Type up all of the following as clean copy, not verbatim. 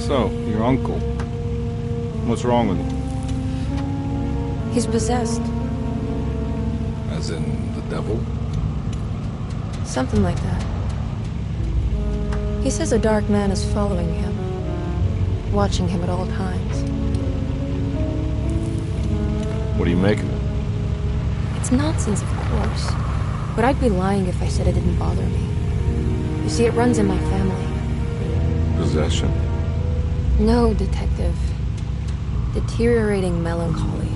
So, your uncle. What's wrong with him? He's possessed. As in the devil? Something like that. He says a dark man is following him, watching him at all times. What do you make of it? It's nonsense, of course. But I'd be lying if I said it didn't bother me. You see, it runs in my family. Possession? No, Detective. Deteriorating melancholy.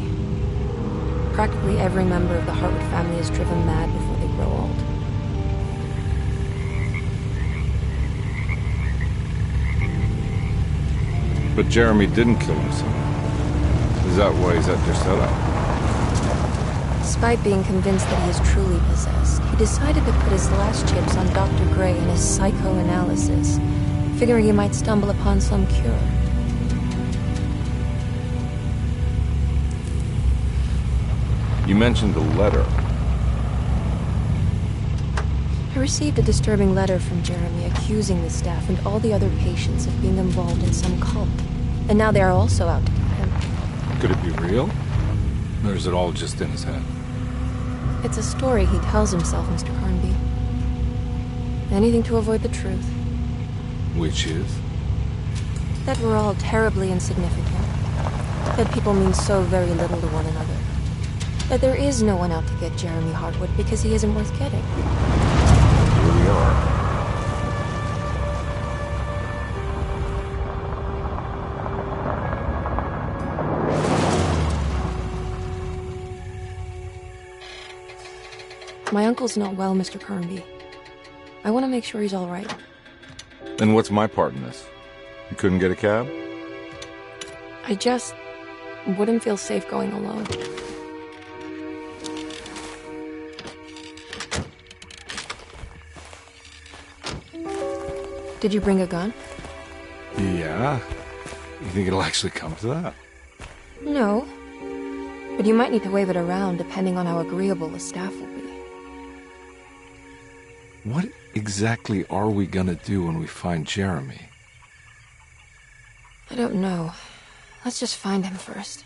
Practically every member of the Hartwood family is driven mad before they grow old. But Jeremy didn't kill himself. Is that why he's at their setup? Despite being convinced that he is truly possessed, he decided to put his last chips on Dr. Gray in his psychoanalysis, figuring he might stumble upon some cure. You mentioned the letter. I received a disturbing letter from Jeremy accusing the staff and all the other patients of being involved in some cult. And now they are also out to get him. Could it be real? Or is it all just in his head? It's a story he tells himself, Mr. Carnby. Anything to avoid the truth. Which is? That we're all terribly insignificant. That people mean so very little to one another. That there is no one out to get Jeremy Hartwood because he isn't worth getting. Here we are. My uncle's not well, Mr. Carnby. I want to make sure he's all right. And what's my part in this? You couldn't get a cab? I just wouldn't feel safe going alone. Did you bring a gun? Yeah. You think it'll actually come to that? No. But you might need to wave it around depending on how agreeable the staff will be. What exactly are we gonna do when we find Jeremy? I don't know. Let's just find him first.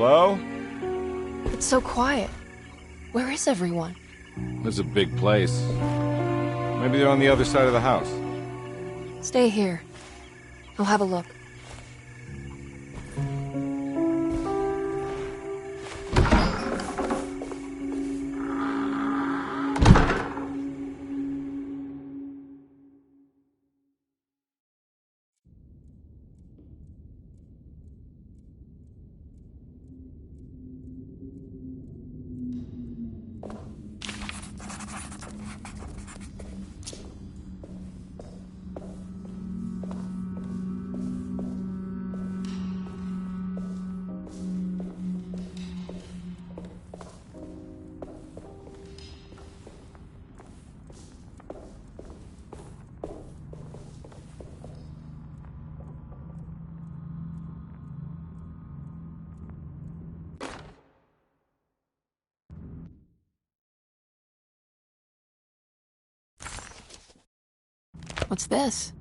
Hello? It's so quiet. Where is everyone? This is a big place. Maybe they're on the other side of the house. Stay here. I'll have a look. What's this?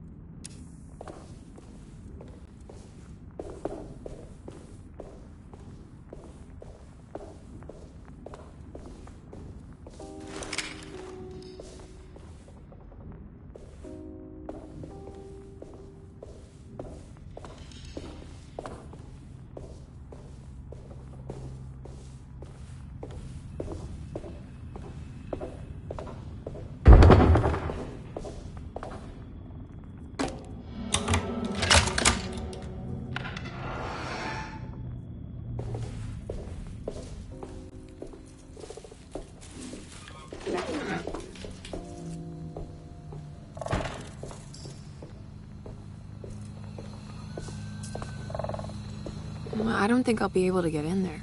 I don't think I'll be able to get in there.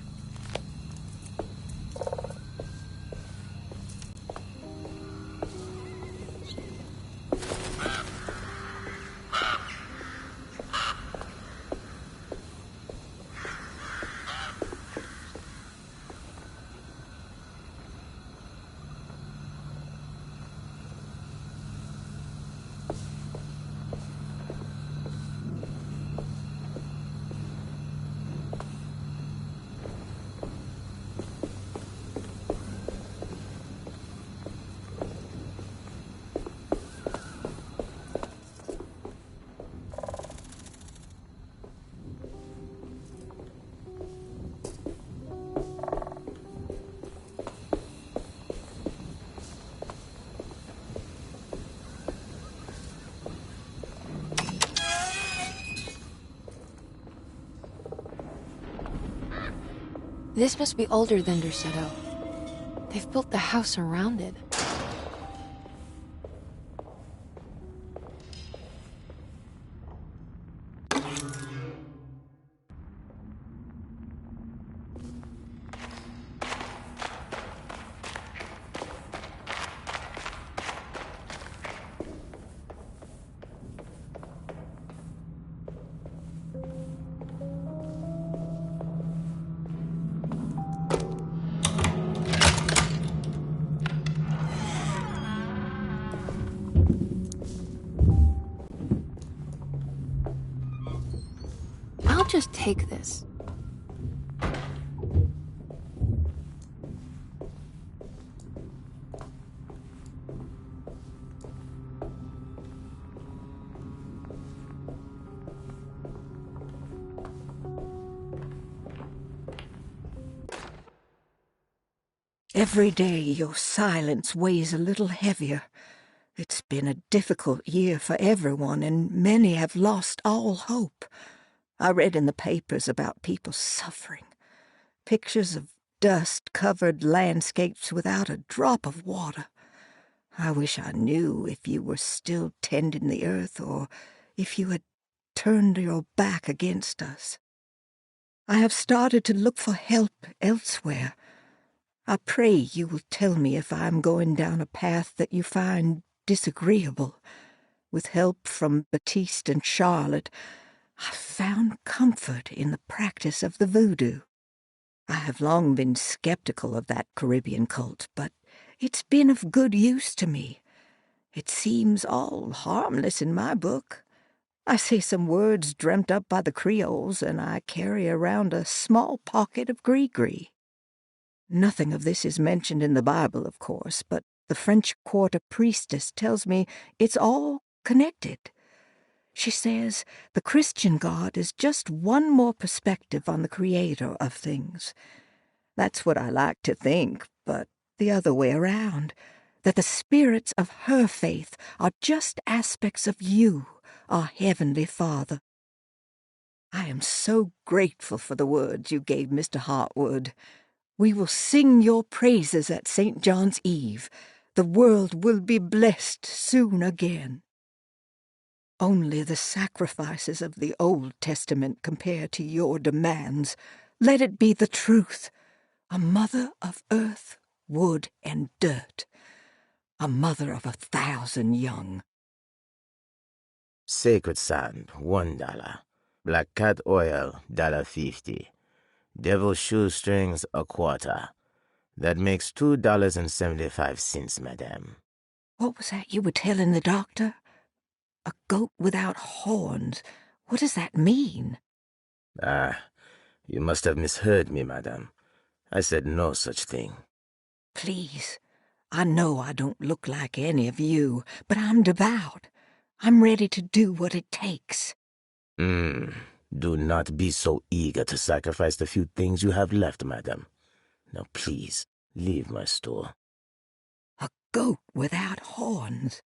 This must be older than Derceto. They've built the house around it. I'll just take this. Every day your silence weighs a little heavier. It's been a difficult year for everyone, and many have lost all hope. I read in the papers about people suffering. Pictures of dust-covered landscapes without a drop of water. I wish I knew if you were still tending the earth or if you had turned your back against us. I have started to look for help elsewhere. I pray you will tell me if I am going down a path that you find disagreeable. With help from Baptiste and Charlotte, I found comfort in the practice of the voodoo. I have long been skeptical of that Caribbean cult, but it's been of good use to me. It seems all harmless in my book. I say some words dreamt up by the Creoles, and I carry around a small pocket of gree-gree. Nothing of this is mentioned in the Bible, of course, but the French Quarter priestess tells me it's all connected. She says the Christian God is just one more perspective on the creator of things. That's what I like to think, but the other way around, that the spirits of her faith are just aspects of you, our Heavenly Father. I am so grateful for the words you gave Mr. Hartwood. We will sing your praises at St. John's Eve. The world will be blessed soon again. Only the sacrifices of the Old Testament compare to your demands. Let it be the truth. A mother of earth, wood, and dirt. A mother of 1,000 young. Sacred sand, $1. Black cat oil, $1.50. Devil shoestrings, a quarter. That makes $2.75, madame. What was that you were telling the doctor? A goat without horns. What does that mean? Ah, you must have misheard me, madame. I said no such thing. Please, I know I don't look like any of you, but I'm devout. I'm ready to do what it takes. Do not be so eager to sacrifice the few things you have left, madame. Now please, leave my store. A goat without horns.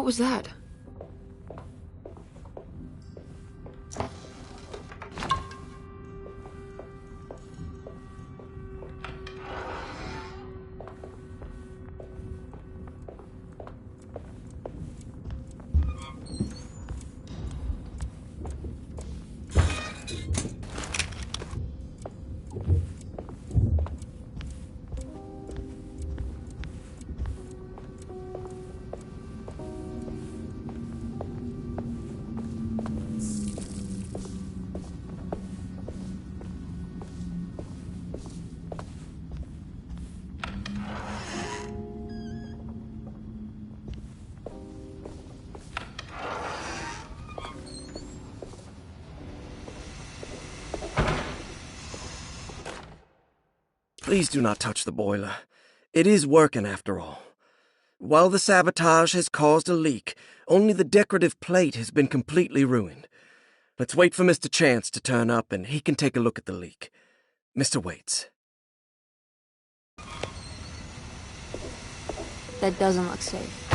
was that? Please do not touch the boiler. It is working after all. While the sabotage has caused a leak, only the decorative plate has been completely ruined. Let's wait for Mr. Chance to turn up and he can take a look at the leak. Mr. Waits. That doesn't look safe.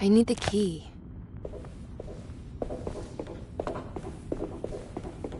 I need the key.